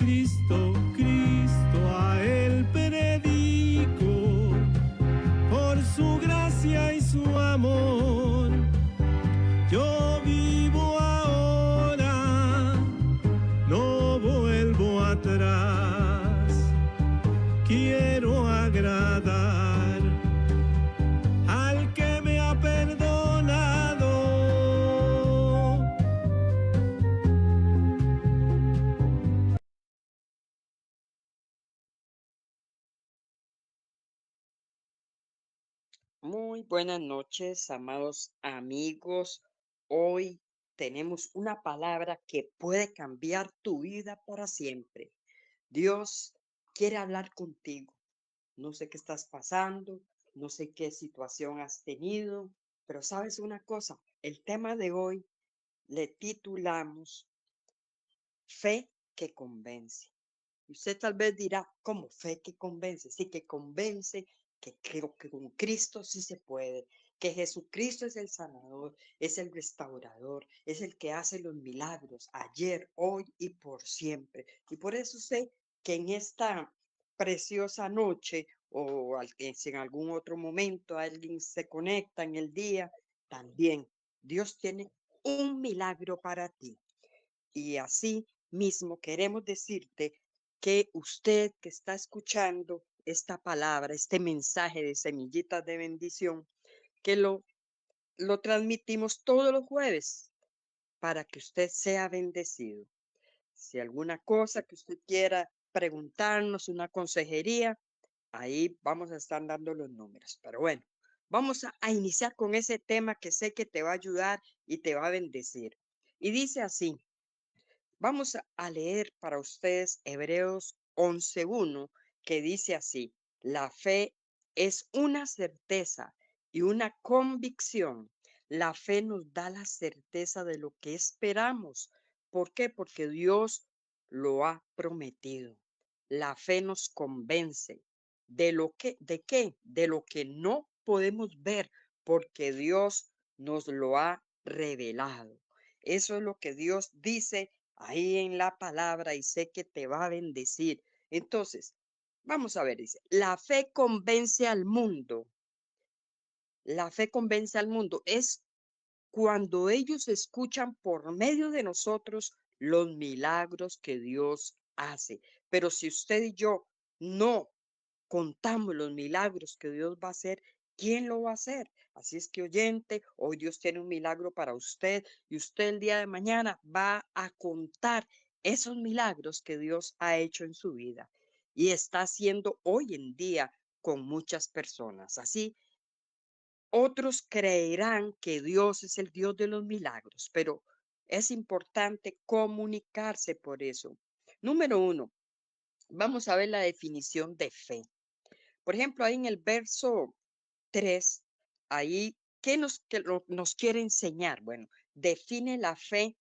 Cristo, Cristo, a Él predico, por su gracia y su amor. Yo vivo ahora, no vuelvo atrás, quiero agradar al que me ha perdonado. Muy buenas noches, amados amigos. Hoy tenemos una palabra que puede cambiar tu vida para siempre. Dios quiere hablar contigo. No sé qué estás pasando, no sé qué situación has tenido, pero sabes una cosa, el tema de hoy le titulamos Fe que convence. Y usted tal vez dirá, ¿cómo fe que convence? Sí, que convence que creo que con Cristo sí se puede, que Jesucristo es el sanador, es el restaurador, es el que hace los milagros ayer, hoy y por siempre. Y por eso sé que en esta preciosa noche si en algún otro momento alguien se conecta en el día, también Dios tiene un milagro para ti. Y así mismo queremos decirte que usted que está escuchando esta palabra, este mensaje de semillitas de bendición, que lo transmitimos todos los jueves para que usted sea bendecido. Si alguna cosa que usted quiera preguntarnos, una consejería, ahí vamos a estar dando los números. Pero bueno, vamos a iniciar con ese tema que sé que te va a ayudar y te va a bendecir. Y dice así. Vamos a leer para ustedes Hebreos 11:1, que dice así: la fe es una certeza y una convicción. La fe nos da la certeza de lo que esperamos. ¿Por qué? Porque Dios lo ha prometido. La fe nos convence ¿de qué? De lo que no podemos ver, porque Dios nos lo ha revelado. Eso es lo que Dios dice ahí en la palabra y sé que te va a bendecir. Entonces, vamos a ver, dice, la fe convence al mundo. La fe convence al mundo. Es cuando ellos escuchan por medio de nosotros los milagros que Dios hace. Pero si usted y yo no contamos los milagros que Dios va a hacer, ¿quién lo va a hacer? Así es que oyente, hoy Dios tiene un milagro para usted y usted el día de mañana va a contar esos milagros que Dios ha hecho en su vida y está haciendo hoy en día con muchas personas. Así, otros creerán que Dios es el Dios de los milagros, pero es importante comunicarse por eso. Número 1, vamos a ver la definición de fe. Por ejemplo, ahí en el verso 3, ahí, ¿qué nos quiere enseñar? Bueno, define la fe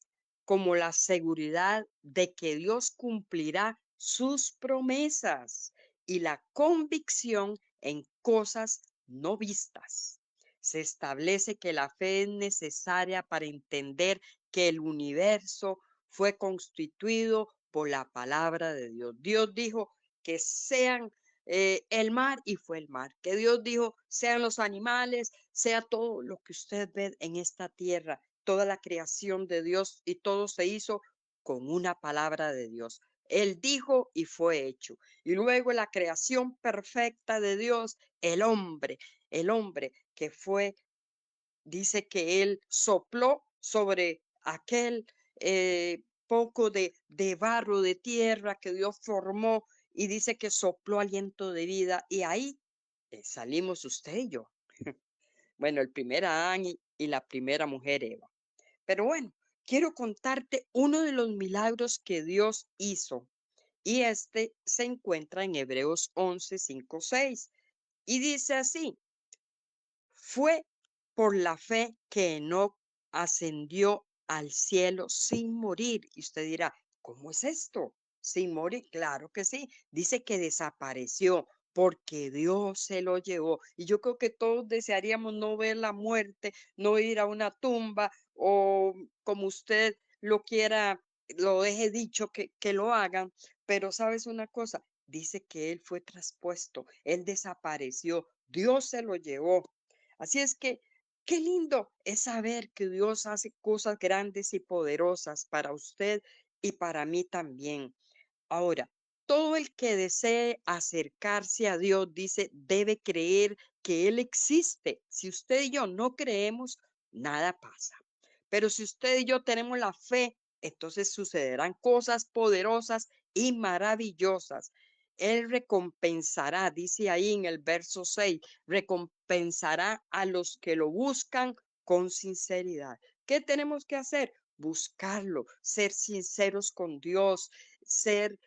como la seguridad de que Dios cumplirá sus promesas y la convicción en cosas no vistas. Se establece que la fe es necesaria para entender que el universo fue constituido por la palabra de Dios. Dios dijo que sean el mar y fue el mar. Que Dios dijo, sean los animales, sea todo lo que usted ve en esta tierra, toda la creación de Dios y todo se hizo con una palabra de Dios. Él dijo y fue hecho. Y luego la creación perfecta de Dios, el hombre que fue, dice que él sopló sobre aquel poco de barro, de tierra que Dios formó y dice que sopló aliento de vida y ahí salimos usted y yo. Bueno, el primer Adán y la primera mujer Eva. Pero bueno, quiero contarte uno de los milagros que Dios hizo y este se encuentra en Hebreos 11:5-6 y dice así: fue por la fe que Enoc ascendió al cielo sin morir. Y usted dirá, ¿cómo es esto? Sin morir, claro que sí. Dice que desapareció porque Dios se lo llevó. Y yo creo que todos desearíamos no ver la muerte, no ir a una tumba o como usted lo quiera, lo deje dicho que lo hagan. Pero ¿sabes una cosa? Dice que él fue traspuesto, él desapareció, Dios se lo llevó. Así es que qué lindo es saber que Dios hace cosas grandes y poderosas para usted y para mí también. Ahora, todo el que desee acercarse a Dios, dice, debe creer que Él existe. Si usted y yo no creemos, nada pasa. Pero si usted y yo tenemos la fe, entonces sucederán cosas poderosas y maravillosas. Él recompensará, dice ahí en el verso 6, recompensará a los que lo buscan con sinceridad. ¿Qué tenemos que hacer? Buscarlo, ser sinceros con Dios, ser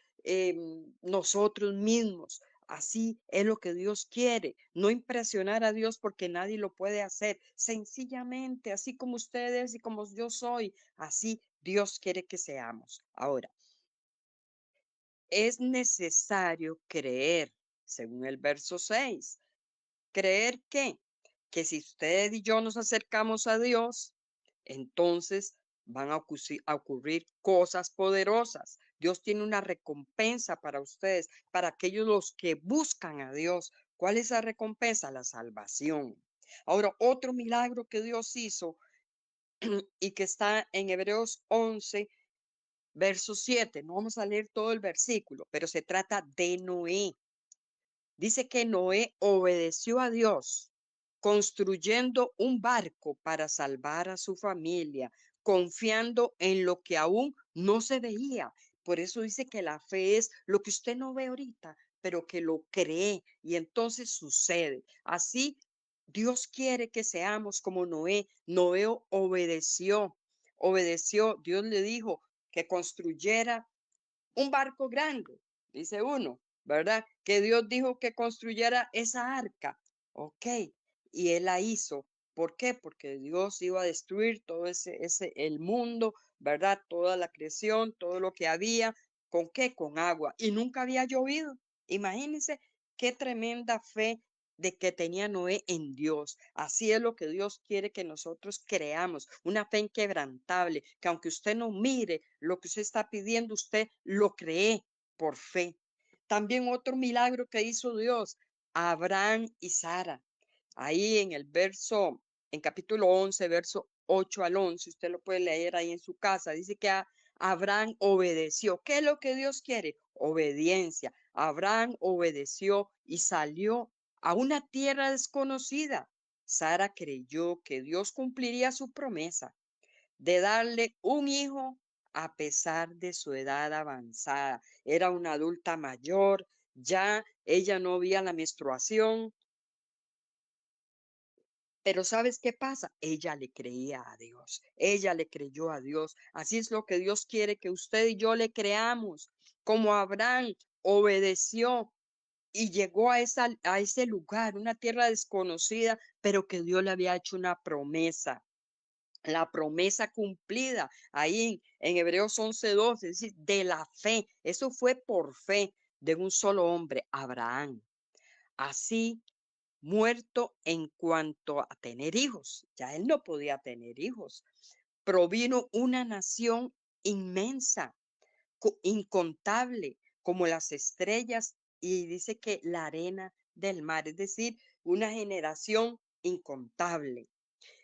nosotros mismos. Así es lo que Dios quiere, no impresionar a Dios porque nadie lo puede hacer. Sencillamente, así como ustedes y como yo soy, así Dios quiere que seamos. Ahora, es necesario creer, según el verso 6. ¿Creer qué? Que si usted y yo nos acercamos a Dios, entonces van a ocurrir cosas poderosas. Dios tiene una recompensa para ustedes, para aquellos los que buscan a Dios. ¿Cuál es esa recompensa? La salvación. Ahora, otro milagro que Dios hizo y que está en Hebreos 11, verso 7. No vamos a leer todo el versículo, pero se trata de Noé. Dice que Noé obedeció a Dios, construyendo un barco para salvar a su familia, confiando en lo que aún no se veía. Por eso dice que la fe es lo que usted no ve ahorita, pero que lo cree y entonces sucede. Así Dios quiere que seamos como Noé. Noé obedeció. Dios le dijo que construyera un barco grande, dice uno, ¿verdad? Que Dios dijo que construyera esa arca, ok, y él la hizo. ¿Por qué? Porque Dios iba a destruir todo el mundo, ¿verdad? Toda la creación, todo lo que había, ¿con qué? Con agua. Y nunca había llovido. Imagínense qué tremenda fe de que tenía Noé en Dios. Así es lo que Dios quiere que nosotros creamos, una fe inquebrantable, que aunque usted no mire lo que usted está pidiendo, usted lo cree por fe. También otro milagro que hizo Dios, Abraham y Sara. Ahí en el verso, en capítulo 11, verso 8 al 11, usted lo puede leer ahí en su casa, dice que Abraham obedeció. ¿Qué es lo que Dios quiere? Obediencia. Abraham obedeció y salió a una tierra desconocida. Sara creyó que Dios cumpliría su promesa de darle un hijo a pesar de su edad avanzada. Era una adulta mayor, ya ella no veía la menstruación, pero ¿sabes qué pasa? Ella le creía a Dios, ella le creyó a Dios. Así es lo que Dios quiere que usted y yo le creamos, como Abraham obedeció y llegó a ese lugar, una tierra desconocida, pero que Dios le había hecho una promesa. La promesa cumplida ahí en Hebreos 11:12, es decir, de la fe. Eso fue por fe de un solo hombre, Abraham. Así, muerto en cuanto a tener hijos, ya él no podía tener hijos. Provino una nación inmensa, incontable, como las estrellas, y dice que la arena del mar, es decir, una generación incontable.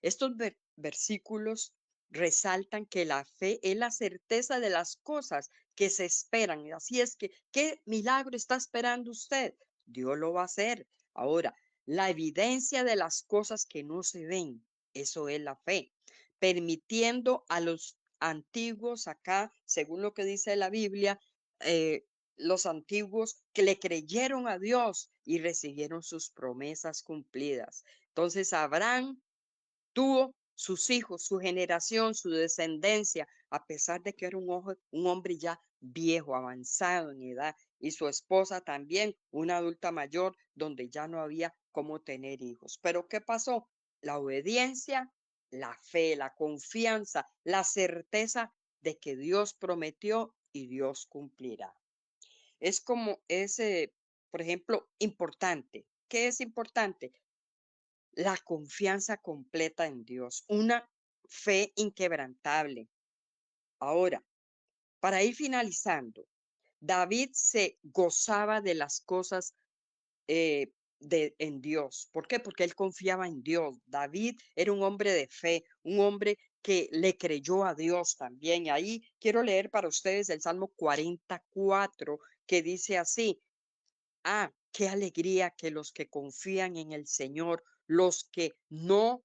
Estos versículos resaltan que la fe es la certeza de las cosas que se esperan. Así es que, ¿qué milagro está esperando usted? Dios lo va a hacer. Ahora, la evidencia de las cosas que no se ven, eso es la fe, permitiendo a los antiguos acá, según lo que dice la Biblia, los antiguos que le creyeron a Dios y recibieron sus promesas cumplidas. Entonces, Abraham tuvo sus hijos, su generación, su descendencia, a pesar de que era un hombre ya viejo, avanzado en edad, y su esposa también, una adulta mayor, donde ya no había cómo tener hijos. Pero ¿qué pasó? La obediencia, la fe, la confianza, la certeza de que Dios prometió y Dios cumplirá. Es como ese, por ejemplo, importante. ¿Qué es importante? La confianza completa en Dios, una fe inquebrantable. Ahora, para ir finalizando, David se gozaba de las cosas en Dios. ¿Por qué? Porque él confiaba en Dios. David era un hombre de fe, un hombre que le creyó a Dios también. Ahí quiero leer para ustedes el Salmo 44, que dice así: ah, qué alegría que los que confían en el Señor, los que no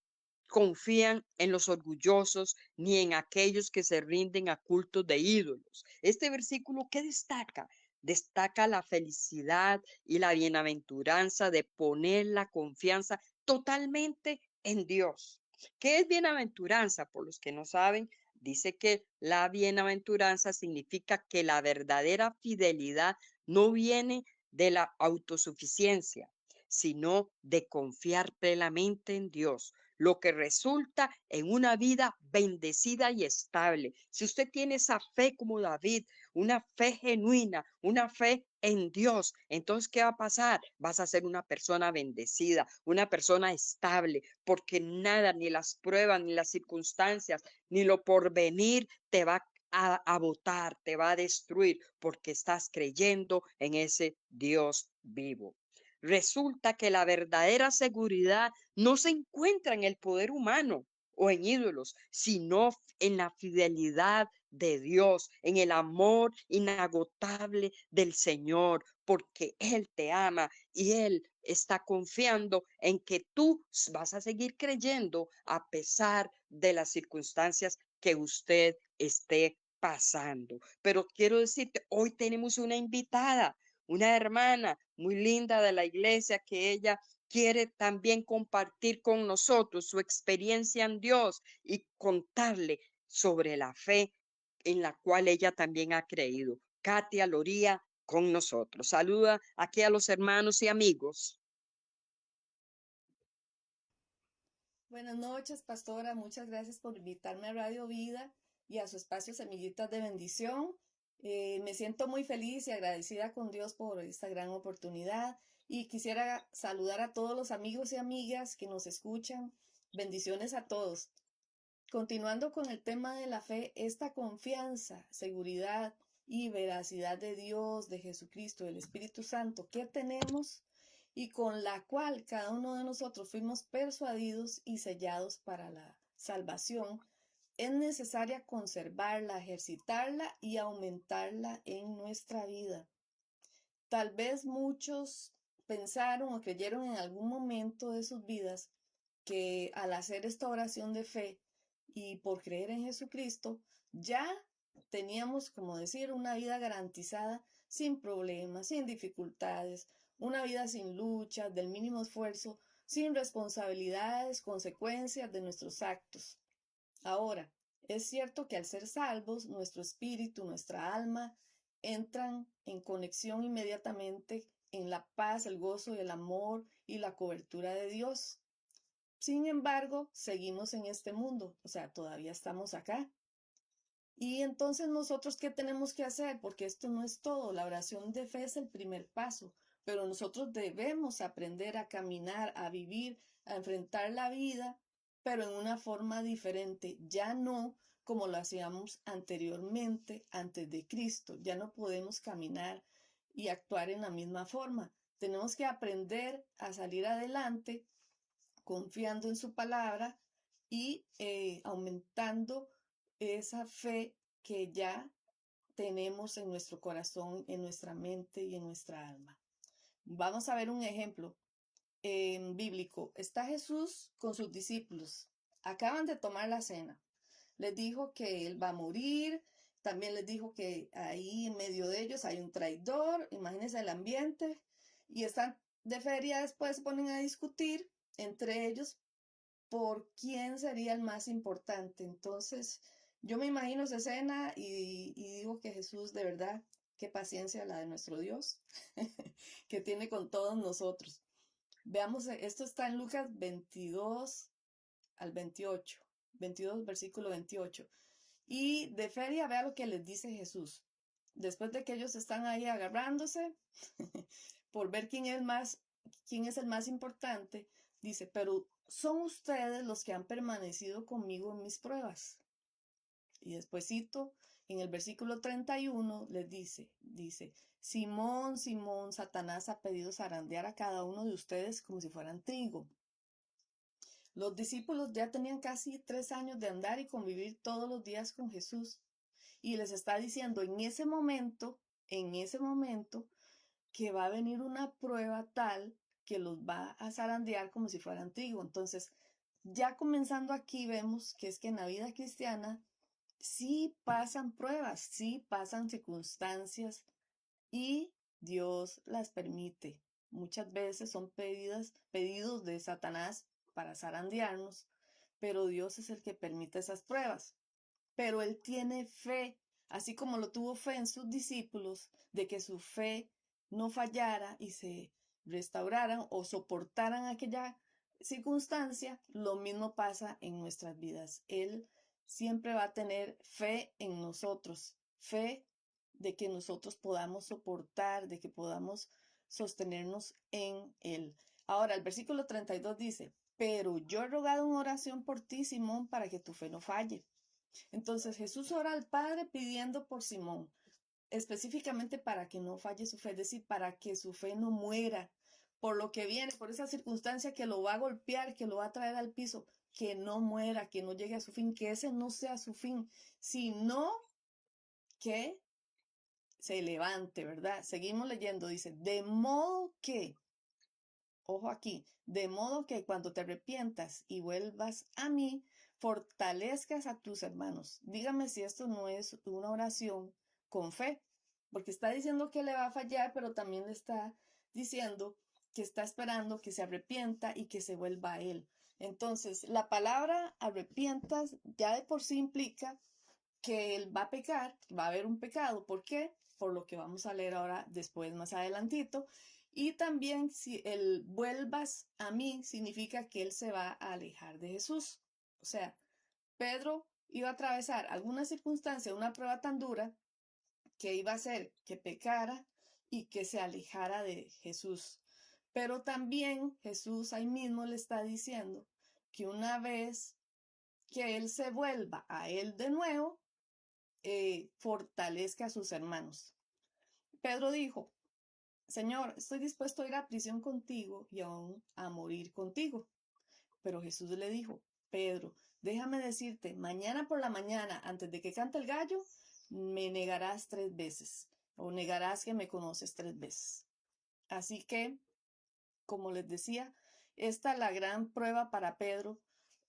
confían en los orgullosos ni en aquellos que se rinden a cultos de ídolos. Este versículo, ¿qué destaca? Destaca la felicidad y la bienaventuranza de poner la confianza totalmente en Dios. ¿Qué es bienaventuranza? Por los que no saben, dice que la bienaventuranza significa que la verdadera fidelidad no viene de la autosuficiencia, sino de confiar plenamente en Dios, lo que resulta en una vida bendecida y estable. Si usted tiene esa fe como David, una fe genuina, una fe en Dios, entonces, ¿qué va a pasar? Vas a ser una persona bendecida, una persona estable, porque nada, ni las pruebas, ni las circunstancias, ni lo porvenir te va a botar, te va a destruir, porque estás creyendo en ese Dios vivo. Resulta que la verdadera seguridad no se encuentra en el poder humano o en ídolos, sino en la fidelidad de Dios, en el amor inagotable del Señor, porque Él te ama y Él está confiando en que tú vas a seguir creyendo a pesar de las circunstancias que usted esté pasando. Pero quiero decirte, hoy tenemos una invitada, una hermana muy linda de la iglesia, que ella quiere también compartir con nosotros su experiencia en Dios y contarle sobre la fe en la cual ella también ha creído. Katia Loría con nosotros. Saluda aquí a los hermanos y amigos. Buenas noches, pastora. Muchas gracias por invitarme a Radio Vida y a su espacio Semillitas de Bendición. Me siento muy feliz y agradecida con Dios por esta gran oportunidad y quisiera saludar a todos los amigos y amigas que nos escuchan. Bendiciones a todos. Continuando con el tema de la fe, esta confianza, seguridad y veracidad de Dios, de Jesucristo, del Espíritu Santo que tenemos y con la cual cada uno de nosotros fuimos persuadidos y sellados para la salvación, es necesaria conservarla, ejercitarla y aumentarla en nuestra vida. Tal vez muchos pensaron o creyeron en algún momento de sus vidas que al hacer esta oración de fe y por creer en Jesucristo, ya teníamos, como decir, una vida garantizada, sin problemas, sin dificultades, una vida sin luchas, del mínimo esfuerzo, sin responsabilidades, consecuencias de nuestros actos. Ahora, es cierto que al ser salvos, nuestro espíritu, nuestra alma, entran en conexión inmediatamente en la paz, el gozo, el amor y la cobertura de Dios. Sin embargo, seguimos en este mundo, o sea, todavía estamos acá. Y entonces nosotros, ¿qué tenemos que hacer? Porque esto no es todo. La oración de fe es el primer paso, pero nosotros debemos aprender a caminar, a vivir, a enfrentar la vida, pero en una forma diferente, ya no como lo hacíamos anteriormente, antes de Cristo. Ya no podemos caminar y actuar en la misma forma. Tenemos que aprender a salir adelante confiando en su palabra y aumentando esa fe que ya tenemos en nuestro corazón, en nuestra mente y en nuestra alma. Vamos a ver un ejemplo bíblico. Está Jesús con sus discípulos. Acaban de tomar la cena. Les dijo que él va a morir. También les dijo que ahí en medio de ellos hay un traidor. Imagínense el ambiente. Y están de feria, después se ponen a discutir entre ellos por quién sería el más importante. Entonces, yo me imagino esa escena y digo que Jesús, de verdad, qué paciencia la de nuestro Dios, que tiene con todos nosotros. Veamos, esto está en Lucas 22 al 28, 22 versículo 28. Y de feria, vea lo que les dice Jesús. Después de que ellos están ahí agarrándose por ver quién es el más importante, dice, pero son ustedes los que han permanecido conmigo en mis pruebas. Y después cito en el versículo 31 les dice, Simón, Simón, Satanás ha pedido zarandear a cada uno de ustedes como si fueran trigo. Los discípulos ya tenían casi 3 años de andar y convivir todos los días con Jesús. Y les está diciendo en ese momento, que va a venir una prueba tal que los va a zarandear como si fueran trigo. Entonces, ya comenzando aquí vemos que es que en la vida cristiana sí pasan pruebas, sí pasan circunstancias y Dios las permite. Muchas veces son pedidos de Satanás para zarandearnos, pero Dios es el que permite esas pruebas. Pero él tiene fe, así como lo tuvo fe en sus discípulos, de que su fe no fallara y se restauraran o soportaran aquella circunstancia, lo mismo pasa en nuestras vidas. Él siempre va a tener fe en nosotros, fe de que nosotros podamos soportar, de que podamos sostenernos en él. Ahora, el versículo 32 dice, pero yo he rogado en oración por ti, Simón, para que tu fe no falle. Entonces Jesús ora al Padre pidiendo por Simón, específicamente para que no falle su fe, es decir, para que su fe no muera por lo que viene, por esa circunstancia que lo va a golpear, que lo va a traer al piso, que no muera, que no llegue a su fin, que ese no sea su fin, sino que se levante, ¿verdad? Seguimos leyendo, dice, de modo que, ojo aquí, de modo que cuando te arrepientas y vuelvas a mí, fortalezcas a tus hermanos. Dígame si esto no es una oración con fe, porque está diciendo que le va a fallar, pero también le está diciendo que está esperando que se arrepienta y que se vuelva a él. Entonces, la palabra arrepientas ya de por sí implica que él va a pecar, va a haber un pecado. ¿Por qué? Por lo que vamos a leer ahora después, más adelantito. Y también si él vuelvas a mí, significa que él se va a alejar de Jesús. O sea, Pedro iba a atravesar alguna circunstancia, una prueba tan dura, que iba a hacer que pecara y que se alejara de Jesús. Pero también Jesús ahí mismo le está diciendo que una vez que él se vuelva a él de nuevo, fortalezca a sus hermanos. Pedro dijo, Señor, estoy dispuesto a ir a prisión contigo y aún a morir contigo. Pero Jesús le dijo, Pedro, déjame decirte, mañana por la mañana, antes de que cante el gallo, me negarás 3 veces, o negarás que me conoces 3 veces. Así que, como les decía, esta es la gran prueba para Pedro.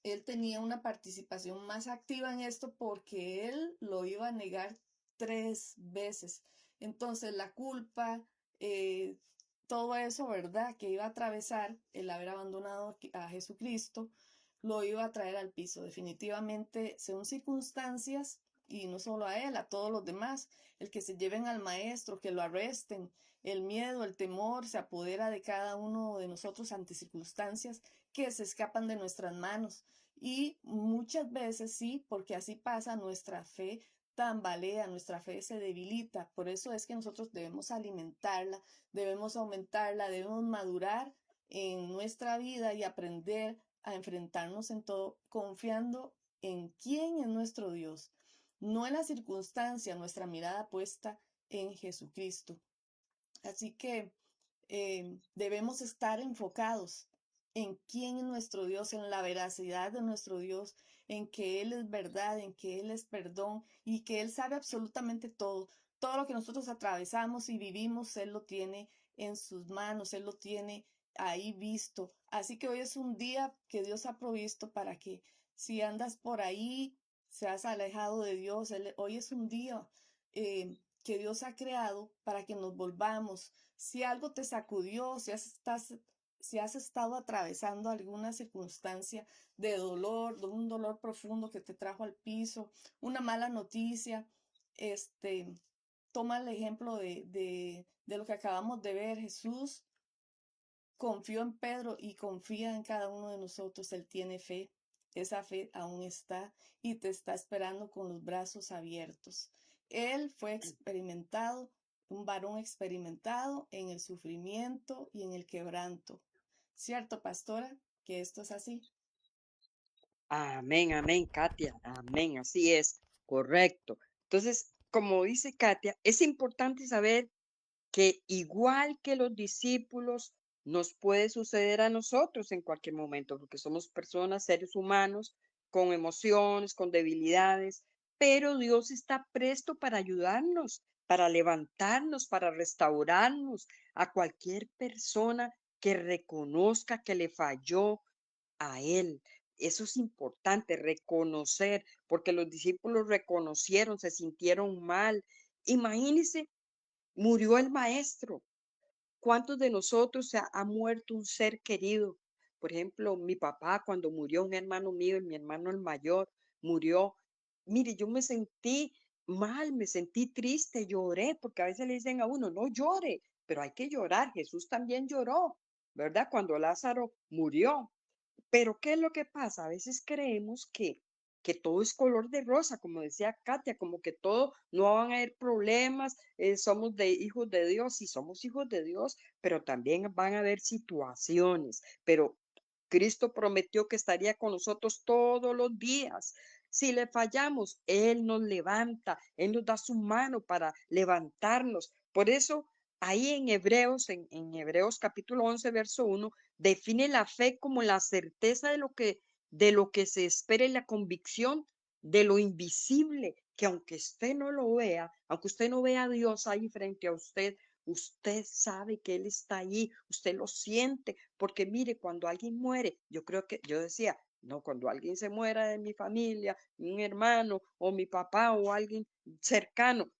Él tenía una participación más activa en esto porque él lo iba a negar 3 veces. Entonces la culpa, todo eso, ¿verdad? Que iba a atravesar el haber abandonado a Jesucristo, lo iba a traer al piso. Definitivamente, según circunstancias, y no solo a él, a todos los demás, el que se lleven al maestro, que lo arresten, el miedo, el temor se apodera de cada uno de nosotros ante circunstancias que se escapan de nuestras manos. Y muchas veces sí, porque así pasa, nuestra fe tambalea, nuestra fe se debilita. Por eso es que nosotros debemos alimentarla, debemos aumentarla, debemos madurar en nuestra vida y aprender a enfrentarnos en todo, confiando en quién es nuestro Dios, no en la circunstancia, nuestra mirada puesta en Jesucristo. Así que debemos estar enfocados en quién es nuestro Dios, en la veracidad de nuestro Dios, en que Él es verdad, en que Él es perdón y que Él sabe absolutamente todo. Todo lo que nosotros atravesamos y vivimos, Él lo tiene en sus manos, Él lo tiene ahí visto. Así que hoy es un día que Dios ha provisto para que si andas por ahí, seas alejado de Dios, hoy es un día que Dios ha creado para que nos volvamos. Si algo te sacudió, si has estado atravesando alguna circunstancia de dolor, de un dolor profundo que te trajo al piso, una mala noticia, toma el ejemplo de lo que acabamos de ver. Jesús confió en Pedro y confía en cada uno de nosotros. Él tiene fe. Esa fe aún está y te está esperando con los brazos abiertos. Él fue experimentado, un varón experimentado en el sufrimiento y en el quebranto. ¿Cierto, pastora? Que esto es así. Amén, amén, Katia, amén, así es, correcto. Entonces, como dice Katia, es importante saber que igual que los discípulos, nos puede suceder a nosotros en cualquier momento, porque somos personas, seres humanos, con emociones, con debilidades, pero Dios está presto para ayudarnos, para levantarnos, para restaurarnos a cualquier persona que reconozca que le falló a Él. Eso es importante, reconocer, porque los discípulos reconocieron, se sintieron mal. Imagínense, murió el maestro. ¿Cuántos de nosotros ha muerto un ser querido? Por ejemplo, mi papá cuando murió un hermano mío y mi hermano el mayor murió. Mire, yo me sentí mal, me sentí triste, lloré, porque a veces le dicen a uno, no llore, pero hay que llorar. Jesús también lloró, ¿verdad? Cuando Lázaro murió. Pero ¿qué es lo que pasa? A veces creemos que todo es color de rosa, como decía Katia, como que todo, no van a haber problemas, somos de hijos de Dios, sí somos hijos de Dios, pero también van a haber situaciones. Pero Cristo prometió que estaría con nosotros todos los días. Si le fallamos, Él nos levanta, Él nos da su mano para levantarnos. Por eso, ahí en Hebreos, en Hebreos capítulo 11, verso 1, define la fe como la certeza de lo que se espera y la convicción de lo invisible, que aunque usted no lo vea, aunque usted no vea a Dios ahí frente a usted, usted sabe que Él está allí, usted lo siente, porque mire, cuando alguien muere, yo creo que yo decía, no, cuando alguien se muera de mi familia, un hermano o mi papá o alguien cercano,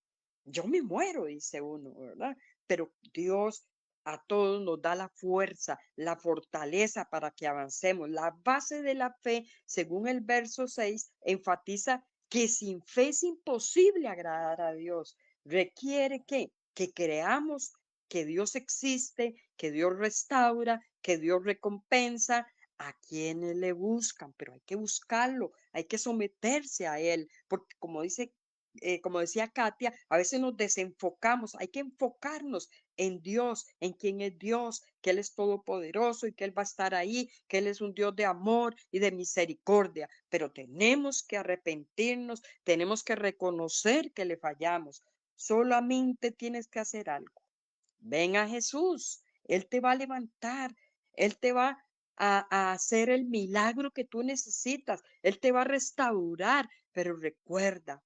yo me muero, dice uno, ¿verdad? Pero Dios a todos nos da la fuerza, la fortaleza para que avancemos. La base de la fe, según el verso 6, enfatiza que sin fe es imposible agradar a Dios. Requiere que creamos que Dios existe, que Dios restaura, que Dios recompensa a quienes le buscan, pero hay que buscarlo, hay que someterse a Él, porque como decía Katia, a veces nos desenfocamos, hay que enfocarnos en Dios, en quién es Dios, que Él es todopoderoso y que Él va a estar ahí, que Él es un Dios de amor y de misericordia, pero tenemos que arrepentirnos, tenemos que reconocer que le fallamos. Solamente tienes que hacer algo. Ven a Jesús, Él te va a levantar, Él te va a hacer el milagro que tú necesitas, Él te va a restaurar, pero recuerda,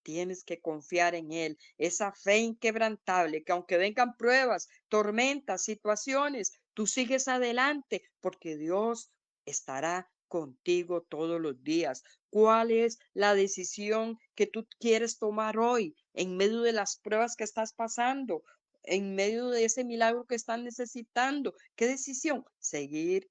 tienes que confiar en Él, esa fe inquebrantable, que aunque vengan pruebas, tormentas, situaciones, tú sigues adelante porque Dios estará contigo todos los días. ¿Cuál es la decisión que tú quieres tomar hoy en medio de las pruebas que estás pasando? En medio de ese milagro que estás necesitando. ¿Qué decisión? Seguir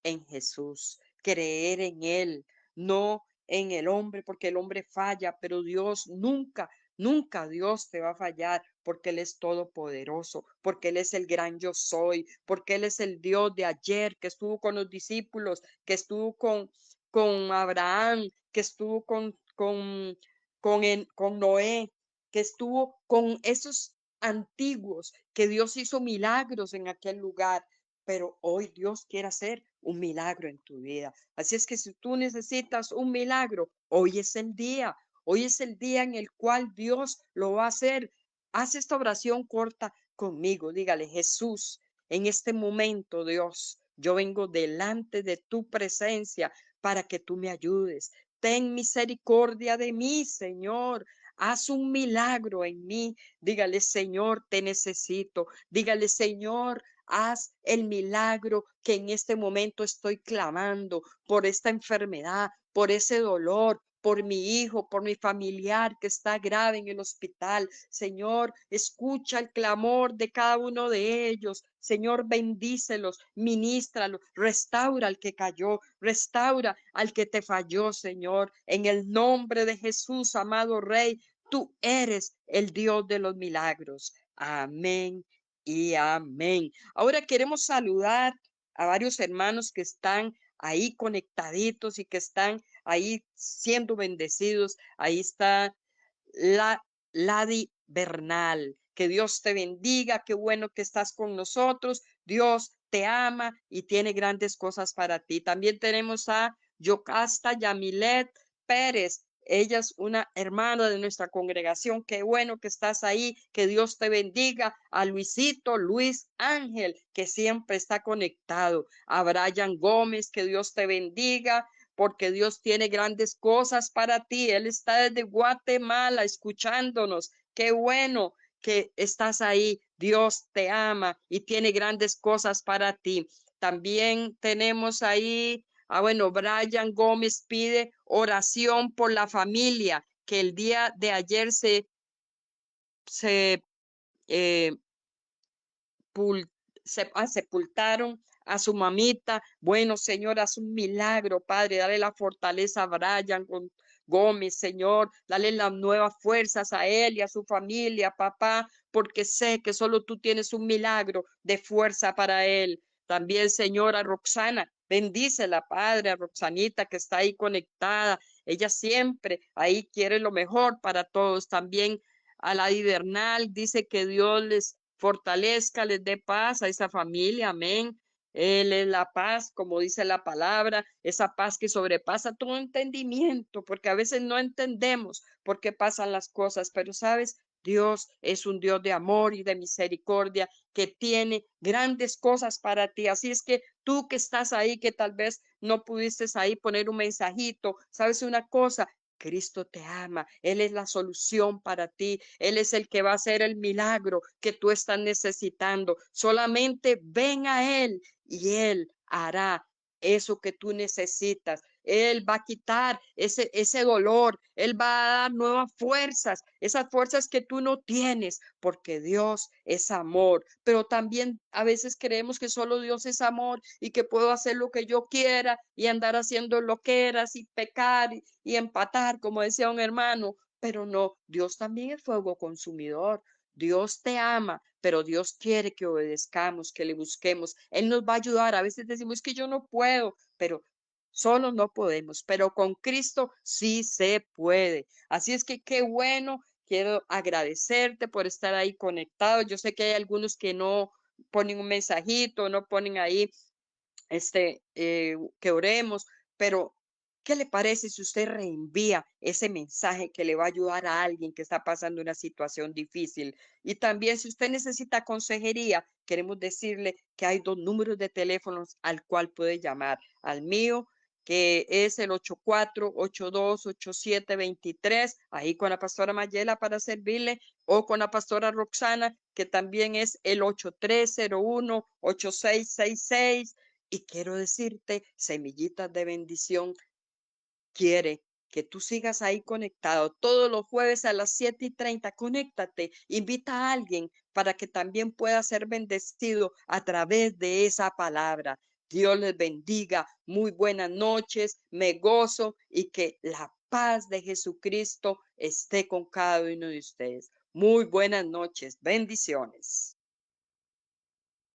en Jesús, creer en Él, no en el hombre, porque el hombre falla, pero Dios nunca, nunca Dios te va a fallar, porque Él es todopoderoso, porque Él es el gran yo soy, porque Él es el Dios de ayer, que estuvo con los discípulos, que estuvo con Abraham, que estuvo con Noé, que estuvo con esos antiguos, que Dios hizo milagros en aquel lugar, pero hoy Dios quiere hacer un milagro en tu vida. Así es que si tú necesitas un milagro, hoy es el día. Hoy es el día en el cual Dios lo va a hacer. Haz esta oración corta conmigo. Dígale, Jesús, en este momento, Dios, yo vengo delante de tu presencia para que tú me ayudes. Ten misericordia de mí, Señor. Haz un milagro en mí. Dígale, Señor, te necesito. Dígale, Señor, haz el milagro que en este momento estoy clamando por esta enfermedad, por ese dolor, por mi hijo, por mi familiar que está grave en el hospital. Señor, escucha el clamor de cada uno de ellos. Señor, bendícelos, ministralos, restaura al que cayó, restaura al que te falló, Señor. En el nombre de Jesús, amado Rey, tú eres el Dios de los milagros. Amén y amén. Ahora queremos saludar a varios hermanos que están ahí conectaditos y que están ahí siendo bendecidos. Ahí está la Ladi Bernal. Que Dios te bendiga, qué bueno que estás con nosotros. Dios te ama y tiene grandes cosas para ti. También tenemos a Yocasta Yamilet Pérez. Ella es una hermana de nuestra congregación. Qué bueno que estás ahí. Que Dios te bendiga. A Luisito, Luis Ángel, que siempre está conectado. A Brian Gómez, que Dios te bendiga, porque Dios tiene grandes cosas para ti. Él está desde Guatemala escuchándonos. Qué bueno que estás ahí. Dios te ama y tiene grandes cosas para ti. También tenemos ahí, bueno, Brian Gómez pide oración por la familia que el día de ayer se eh, sepultaron a su mamita. Bueno, Señor, haz un milagro, Padre, dale la fortaleza a Brian Gómez, Señor, dale las nuevas fuerzas a él y a su familia, papá, porque sé que solo tú tienes un milagro de fuerza para él. También, Señor, a Roxana, bendícela, Padre, a Roxanita que está ahí conectada. Ella siempre ahí quiere lo mejor para todos. También a la Hibernal, dice que Dios les fortalezca, les dé paz a esa familia, amén. Él es la paz, como dice la palabra, esa paz que sobrepasa todo entendimiento, porque a veces no entendemos por qué pasan las cosas, pero sabes, Dios es un Dios de amor y de misericordia que tiene grandes cosas para ti. Así es que tú que estás ahí, que tal vez no pudiste ahí poner un mensajito, sabes una cosa, Cristo te ama, Él es la solución para ti, Él es el que va a hacer el milagro que tú estás necesitando. Solamente ven a Él y Él hará eso que tú necesitas. Él va a quitar ese dolor, Él va a dar nuevas fuerzas, esas fuerzas que tú no tienes, porque Dios es amor. Pero también a veces creemos que solo Dios es amor y que puedo hacer lo que yo quiera y andar haciendo lo que eras y pecar y empatar, como decía un hermano, pero no, Dios también es fuego consumidor. Dios te ama, pero Dios quiere que obedezcamos, que le busquemos. Él nos va a ayudar. A veces decimos que yo no puedo, pero solo no podemos, pero con Cristo sí se puede. Así es que qué bueno, quiero agradecerte por estar ahí conectado. Yo sé que hay algunos que no ponen un mensajito, no ponen ahí que oremos, pero ¿qué le parece si usted reenvía ese mensaje que le va a ayudar a alguien que está pasando una situación difícil? Y también si usted necesita consejería, queremos decirle que hay dos números de teléfonos al cual puede llamar. Al mío, que es el 84828723, ahí con la pastora Mayela para servirle, o con la pastora Roxana, que también es el 83018666. Y quiero decirte, Semillitas de Bendición quiere que tú sigas ahí conectado todos los jueves a las 7:30. Conéctate, invita a alguien para que también pueda ser bendecido a través de esa palabra. Dios les bendiga. Muy buenas noches. Me gozo y que la paz de Jesucristo esté con cada uno de ustedes. Muy buenas noches. Bendiciones.